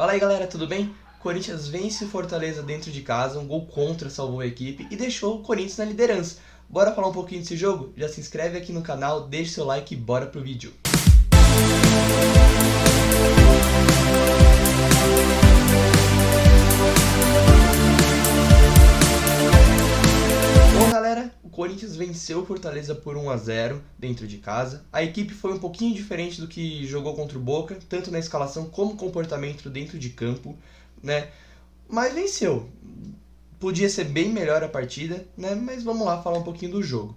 Fala aí galera, tudo bem? Corinthians vence o Fortaleza dentro de casa, um gol contra salvou a equipe e deixou o Corinthians na liderança. Bora falar um pouquinho desse jogo? Já se inscreve aqui no canal, deixa seu like e bora pro vídeo. Bom galera, o Corinthians venceu o Fortaleza por 1-0 dentro de casa. A equipe foi um pouquinho diferente do que jogou contra o Boca, tanto na escalação como comportamento dentro de campo, né? Mas venceu. Podia ser bem melhor a partida, né? Mas vamos lá falar um pouquinho do jogo.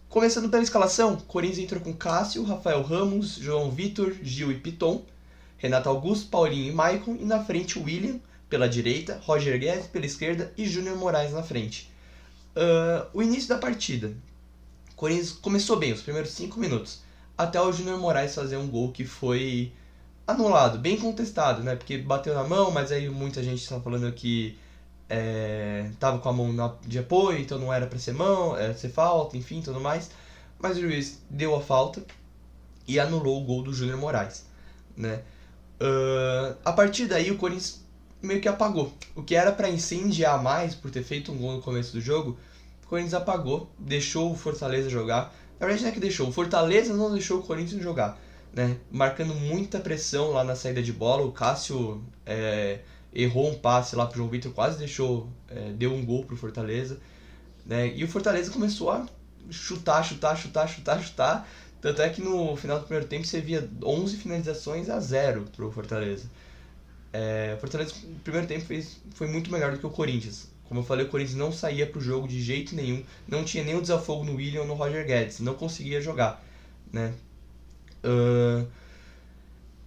Começando pela escalação, Corinthians entrou com Cássio, Rafael Ramos, João Vitor, Gil e Piton, Renato Augusto, Paulinho e Maicon, e na frente o William pela direita, Roger Guedes pela esquerda e Júnior Moraes na frente. O início da partida. O Corinthians começou bem, os primeiros 5 minutos, até o Júnior Moraes fazer um gol que foi anulado, bem contestado, né? Porque bateu na mão, mas aí muita gente está falando que tava com a mão de apoio, então não era para ser mão, era ser falta, enfim, tudo mais. Mas o juiz deu a falta e anulou o gol do Júnior Moraes, né? A partir daí o Corinthians meio que apagou. O que era para incendiar mais por ter feito um gol no começo do jogo, o Corinthians apagou, deixou o Fortaleza jogar. Na verdade não é que deixou, o Fortaleza não deixou o Corinthians jogar, né? Marcando muita pressão lá na saída de bola. O Cássio errou um passe lá pro João Vitor, quase deu um gol pro Fortaleza, né? E o Fortaleza começou a chutar. Tanto é que no final do primeiro tempo você via 11 finalizações a 0 pro Fortaleza. O Fortaleza no primeiro tempo foi muito melhor do que o Corinthians. Como eu falei, o Corinthians não saía pro jogo de jeito nenhum, não tinha nenhum desafogo no William ou no Roger Guedes, não conseguia jogar, né?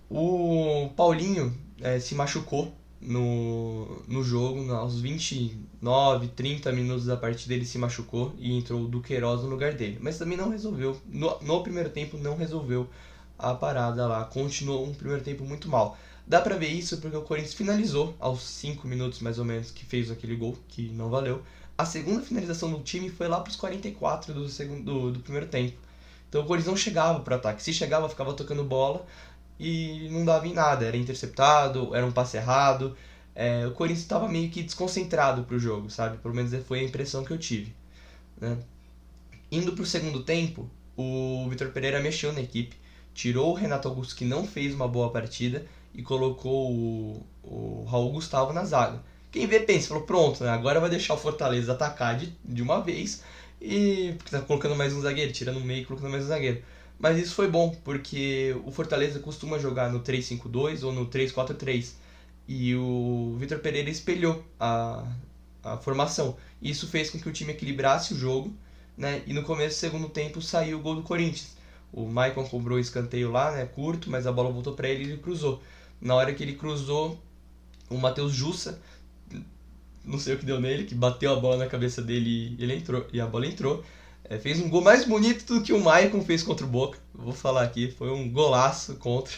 O Paulinho se machucou no jogo, aos 29, 30 minutos da partida ele se machucou e entrou o Duqueiroz no lugar dele. Mas também não resolveu, no primeiro tempo não resolveu a parada lá, continuou um primeiro tempo muito mal. Dá pra ver isso porque o Corinthians finalizou aos 5 minutos mais ou menos que fez aquele gol, que não valeu. A segunda finalização do time foi lá pros 44 do primeiro tempo. Então o Corinthians não chegava pro ataque, se chegava ficava tocando bola e não dava em nada, era interceptado, era um passe errado. O Corinthians estava meio que desconcentrado pro jogo, sabe? Pelo menos foi a impressão que eu tive, né? Indo pro segundo tempo, o Vitor Pereira mexeu na equipe, tirou o Renato Augusto, que não fez uma boa partida, e colocou o Raul Gustavo na zaga. Quem vê pensa, falou, pronto, né? Agora vai deixar o Fortaleza atacar de uma vez, e porque tá colocando mais um zagueiro, tirando o meio e colocando mais um zagueiro. Mas isso foi bom, porque o Fortaleza costuma jogar no 3-5-2 ou no 3-4-3. E o Vitor Pereira espelhou a formação. Isso fez com que o time equilibrasse o jogo, né? E no começo do segundo tempo saiu o gol do Corinthians. O Maicon cobrou o escanteio lá, né? Curto, mas a bola voltou para ele e ele cruzou. Na hora que ele cruzou, o Matheus Jussa, não sei o que deu nele, que bateu a bola na cabeça dele e ele entrou, e a bola entrou. Fez um gol mais bonito do que o Maicon fez contra o Boca. Vou falar aqui, foi um golaço contra.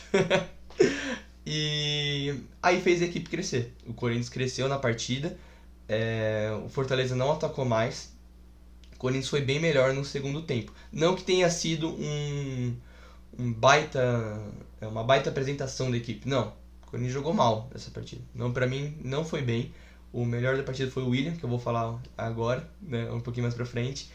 E aí fez a equipe crescer. O Corinthians cresceu na partida. O Fortaleza não atacou mais. O Corinthians foi bem melhor no segundo tempo. Não que tenha sido uma baita apresentação da equipe. Não, o Corinthians jogou mal nessa partida. Não, para mim não foi bem. O melhor da partida foi o William, que eu vou falar agora, né, um pouquinho mais pra frente.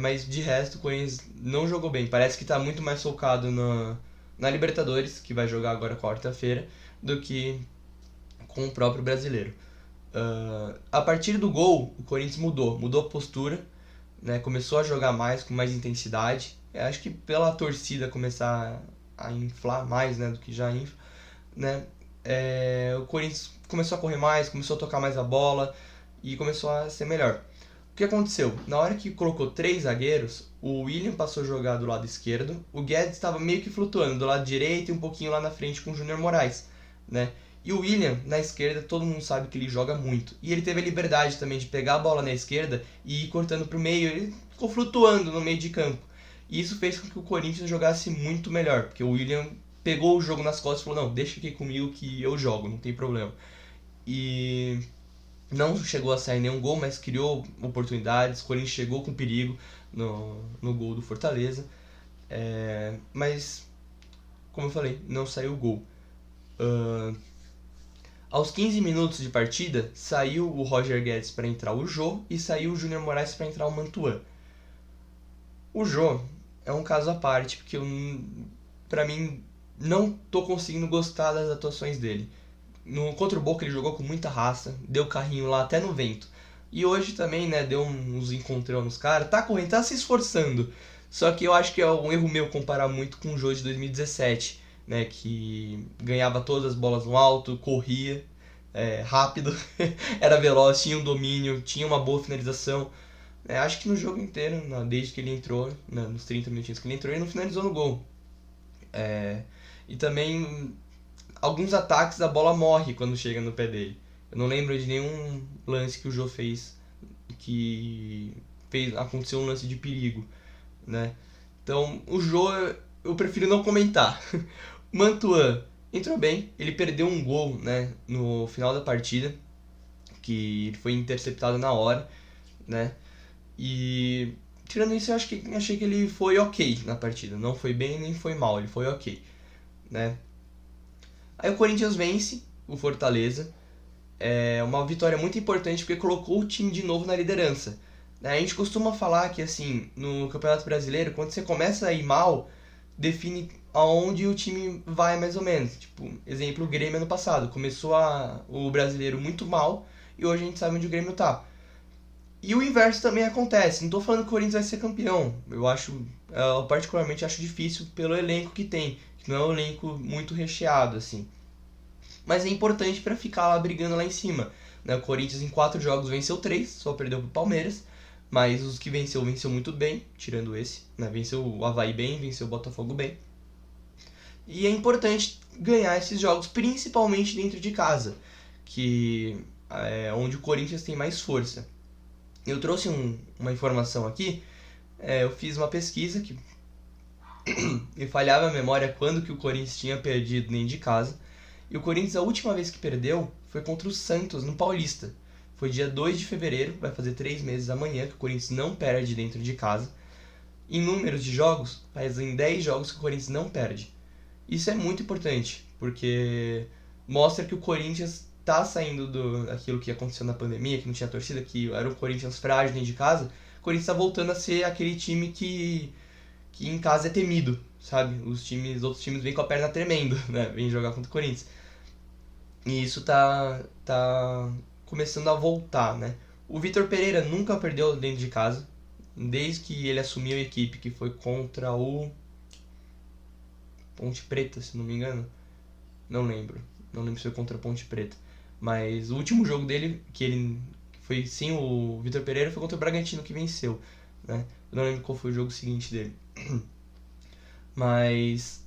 Mas de resto o Corinthians não jogou bem. Parece que está muito mais focado na Libertadores, que vai jogar agora quarta-feira, do que com o próprio brasileiro. A partir do gol, o Corinthians mudou a postura, né? Começou a jogar mais, com mais intensidade. Acho que pela torcida começar a inflar mais, né, do que já infla, né? O Corinthians começou a correr mais, começou a tocar mais a bola e começou a ser melhor. O que aconteceu? Na hora que colocou 3 zagueiros, o William passou a jogar do lado esquerdo, o Guedes estava meio que flutuando do lado direito e um pouquinho lá na frente com o Júnior Moraes, né? E o William, na esquerda, todo mundo sabe que ele joga muito. E ele teve a liberdade também de pegar a bola na esquerda e ir cortando para o meio, ele ficou flutuando no meio de campo. E isso fez com que o Corinthians jogasse muito melhor, porque o William pegou o jogo nas costas e falou, não, deixa aqui comigo que eu jogo, não tem problema. E não chegou a sair nenhum gol, mas criou oportunidades. O Corinthians chegou com perigo no gol do Fortaleza. Mas, como eu falei, não saiu o gol. Aos 15 minutos de partida, saiu o Roger Guedes para entrar o Jô e saiu o Júnior Moraes para entrar o Mantuan. O Jô é um caso à parte, porque pra mim não tô conseguindo gostar das atuações dele. Contra o Boca ele jogou com muita raça, deu carrinho lá até no vento. E hoje também, né, deu uns encontrão nos caras, tá correndo, tá se esforçando. Só que eu acho que é um erro meu comparar muito com o Jô de 2017, né, que ganhava todas as bolas no alto, corria rápido, era veloz, tinha um domínio, tinha uma boa finalização. Acho que no jogo inteiro, desde que ele entrou, nos 30 minutinhos que ele entrou, ele não finalizou no gol. E também alguns ataques a bola morre quando chega no pé dele. Eu não lembro de nenhum lance que o Jô fez que aconteceu um lance de perigo, né? Então, o Jô eu prefiro não comentar. O Mantuan entrou bem, ele perdeu um gol, né, no final da partida, que foi interceptado na hora, né? E tirando isso, eu achei que ele foi ok na partida. Não foi bem nem foi mal, ele foi ok, né? Aí o Corinthians vence o Fortaleza. É uma vitória muito importante porque colocou o time de novo na liderança. A gente costuma falar que, assim, no Campeonato Brasileiro, quando você começa a ir mal, define aonde o time vai mais ou menos. Tipo, exemplo, o Grêmio ano passado. Começou o Brasileiro muito mal e hoje a gente sabe onde o Grêmio tá. E o inverso também acontece. Não tô falando que o Corinthians vai ser campeão. Eu particularmente acho difícil pelo elenco que tem. Que não é um elenco muito recheado, assim. Mas é importante para ficar lá brigando lá em cima. O Corinthians em 4 jogos venceu 3, só perdeu pro Palmeiras. Mas os que venceu muito bem, tirando esse. Venceu o Avaí bem, venceu o Botafogo bem. E é importante ganhar esses jogos, principalmente dentro de casa, que é onde o Corinthians tem mais força. Eu trouxe uma informação aqui, eu fiz uma pesquisa que me falhava a memória quando que o Corinthians tinha perdido dentro de casa. E o Corinthians, a última vez que perdeu, foi contra o Santos, no Paulista. Foi dia 2 de fevereiro, vai fazer 3 meses amanhã, que o Corinthians não perde dentro de casa. Em números de jogos, fazem 10 jogos que o Corinthians não perde. Isso é muito importante, porque mostra que o Corinthians tá saindo daquilo que aconteceu na pandemia, que não tinha torcida, que era um Corinthians frágil dentro de casa. O Corinthians tá voltando a ser aquele time que em casa é temido, sabe? Os outros times vêm com a perna tremendo, né? Vêm jogar contra o Corinthians. E isso tá começando a voltar, né? O Vitor Pereira nunca perdeu dentro de casa, desde que ele assumiu a equipe, que foi contra o Ponte Preta, se não me engano. Não lembro se foi contra a Ponte Preta. Mas o último jogo dele, que foi sim o Vitor Pereira, foi contra o Bragantino, que venceu, né? Eu não lembro qual foi o jogo seguinte dele. Mas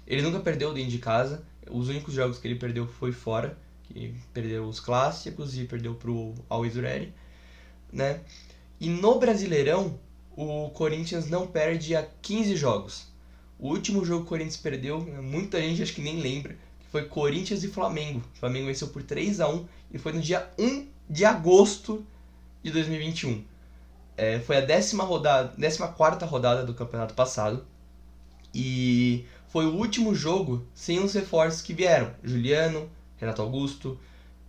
ele nunca perdeu dentro de casa. Os únicos jogos que ele perdeu foi fora, que perdeu os clássicos e perdeu pro Always Ready, né? E no Brasileirão, o Corinthians não perde há 15 jogos. O último jogo que o Corinthians perdeu, muita gente acho que nem lembra, que foi Corinthians e Flamengo. O Flamengo venceu por 3-1 e foi no dia 1 de agosto de 2021. Foi a 14ª rodada do campeonato passado. E foi o último jogo sem os reforços que vieram. Juliano, Renato Augusto,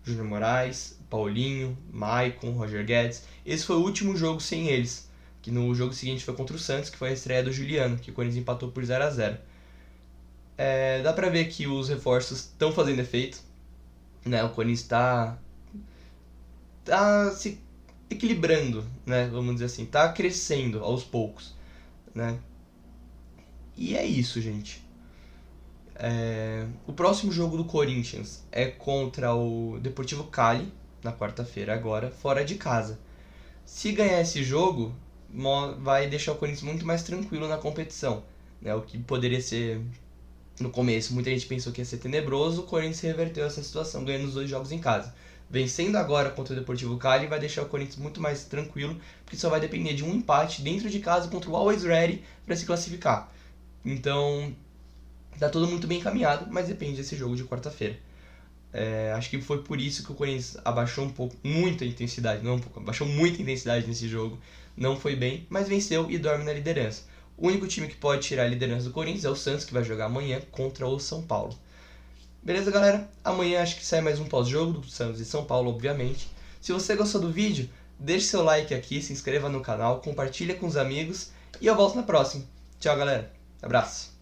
Júnior Moraes, Paulinho, Maicon, Roger Guedes. Esse foi o último jogo sem eles. Que no jogo seguinte foi contra o Santos, que foi a estreia do Juliano, que o Corinthians empatou por 0-0. Dá pra ver que os reforços estão fazendo efeito, né? O Corinthians tá se equilibrando, né? Vamos dizer assim, tá crescendo aos poucos, né? E é isso, gente. O próximo jogo do Corinthians é contra o Deportivo Cali, na quarta-feira agora, fora de casa. Se ganhar esse jogo, vai deixar o Corinthians muito mais tranquilo na competição, né? O que poderia ser, no começo, muita gente pensou que ia ser tenebroso, o Corinthians reverteu essa situação, ganhando os 2 jogos em casa. Vencendo agora contra o Deportivo Cali vai deixar o Corinthians muito mais tranquilo, porque só vai depender de um empate dentro de casa contra o Always Ready para se classificar. Então, tá tudo muito bem encaminhado, mas depende desse jogo de quarta-feira. Acho que foi por isso que o Corinthians abaixou muita intensidade nesse jogo. Não foi bem, mas venceu e dorme na liderança. O único time que pode tirar a liderança do Corinthians é o Santos, que vai jogar amanhã contra o São Paulo. Beleza, galera? Amanhã acho que sai mais um pós-jogo do Santos e São Paulo, obviamente. Se você gostou do vídeo, deixe seu like aqui, se inscreva no canal, compartilha com os amigos e eu volto na próxima. Tchau, galera. Abraço.